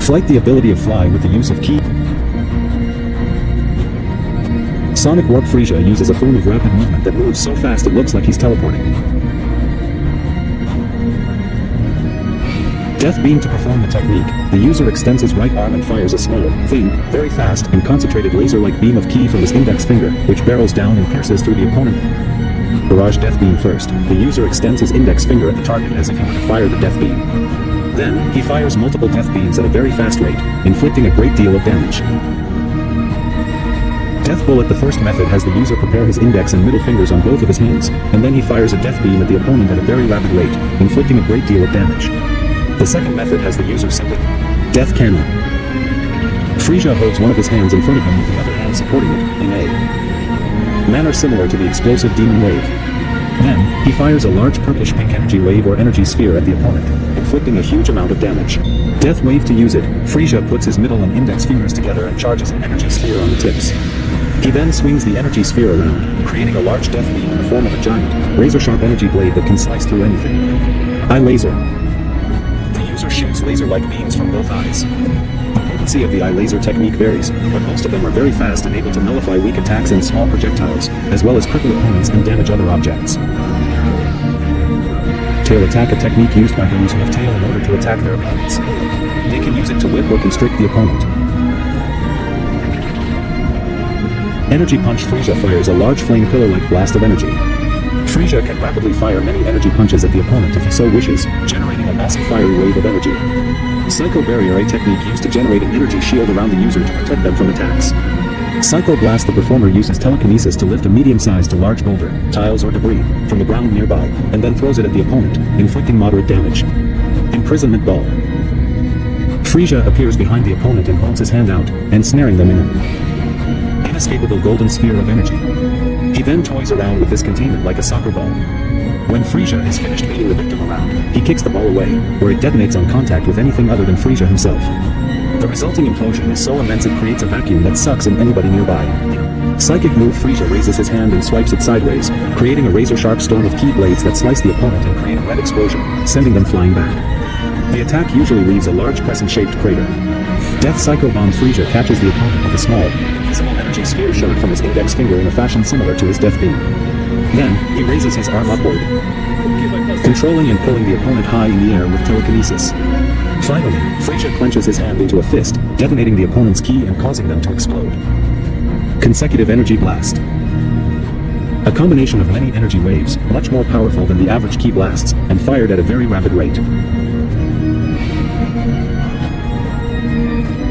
Flight, the ability of fly with the use of ki. Sonic Warp. Frieza uses a form of rapid movement that moves so fast it looks like he's teleporting. Death Beam. To perform the technique, the user extends his right arm and fires a small, thin, very fast, and concentrated laser-like beam of ki from his index finger, which barrels down and pierces through the opponent. Barrage Death Beam. First, the user extends his index finger at the target as if he were to fire the Death Beam. Then, he fires multiple Death Beams at a very fast rate, inflicting a great deal of damage. Death Bullet. The first method has the user prepare his index and middle fingers on both of his hands, and then he fires a Death Beam at the opponent at a very rapid rate, inflicting a great deal of damage. The second method has the user simply Death Cannon. Frieza holds one of his hands in front of him with the other hand supporting it, in a manner similar to the explosive Demon Wave. Then, he fires a large purplish-pink energy wave or energy sphere at the opponent, inflicting a huge amount of damage. Death Wave. To use it, Frieza puts his middle and index fingers together and charges an energy sphere on the tips. He then swings the energy sphere around, creating a large death beam in the form of a giant, razor-sharp energy blade that can slice through anything. Eye Laser. The user shoots laser-like beams from both eyes. The potency of the eye laser technique varies, but most of them are very fast and able to nullify weak attacks and small projectiles, as well as cripple opponents and damage other objects. Tail Attack. A technique used by those who have tail in order to attack their opponents. They can use it to whip or constrict the opponent. Energy Punch. Frieza fires a large flame pillar-like blast of energy. Frieza can rapidly fire many energy punches at the opponent if he so wishes, generating a massive fiery wave of energy. Psycho Barrier. A technique used to generate an energy shield around the user to protect them from attacks. Psycho Blast. The performer uses telekinesis to lift a medium-sized to large boulder, tiles or debris, from the ground nearby, and then throws it at the opponent, inflicting moderate damage. Imprisonment Ball. Frieza appears behind the opponent and holds his hand out, ensnaring them in an inescapable golden sphere of energy. He then toys around with this containment like a soccer ball. When Frieza is finished beating the victim around, he kicks the ball away, where it detonates on contact with anything other than Frieza himself. The resulting implosion is so immense it creates a vacuum that sucks in anybody nearby. Psychic Move. Frieza raises his hand and swipes it sideways, creating a razor-sharp storm of ki blades that slice the opponent and create a red explosion, sending them flying back. The attack usually leaves a large crescent-shaped crater. Death Psycho Bomb. Frieza catches the opponent with a small, invisible energy sphere shot from his index finger in a fashion similar to his Death Beam. Then, he raises his arm upward, controlling and pulling the opponent high in the air with telekinesis. Finally, Frieza clenches his hand into a fist, detonating the opponent's ki and causing them to explode. Consecutive Energy Blast. A combination of many energy waves, much more powerful than the average ki blasts, and fired at a very rapid rate.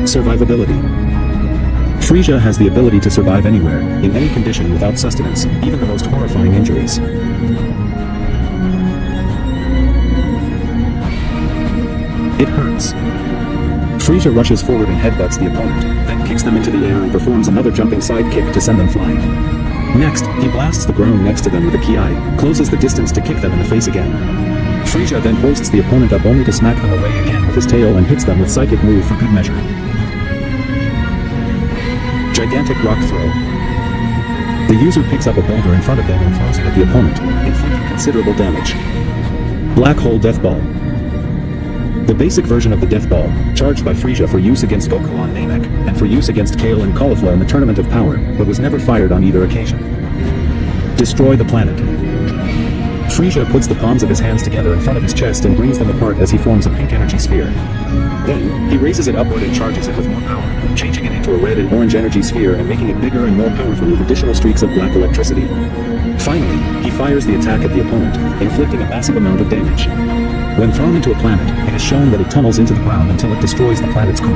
Survivability. Frieza has the ability to survive anywhere, in any condition without sustenance, even the most horrifying injuries. It hurts. Frieza rushes forward and headbutts the opponent, then kicks them into the air and performs another jumping side kick to send them flying. Next, he blasts the ground next to them with a ki, closes the distance to kick them in the face again. Frieza then hoists the opponent up only to smack them away again with his tail and hits them with Psychic Move for good measure. Gigantic Rock Throw. The user picks up a boulder in front of them and throws it at the opponent, inflicting considerable damage. Black Hole Death Ball. The basic version of the Death Ball, charged by Frieza for use against Goku on Namek, and for use against Kale and Caulifla in the Tournament of Power, but was never fired on either occasion. Destroy the Planet. Frieza puts the palms of his hands together in front of his chest and brings them apart as he forms a pink energy sphere. Then, he raises it upward and charges it with more power, changing it into a red and orange energy sphere and making it bigger and more powerful with additional streaks of black electricity. Finally, he fires the attack at the opponent, inflicting a massive amount of damage. When thrown into a planet, it is shown that it tunnels into the ground until it destroys the planet's core.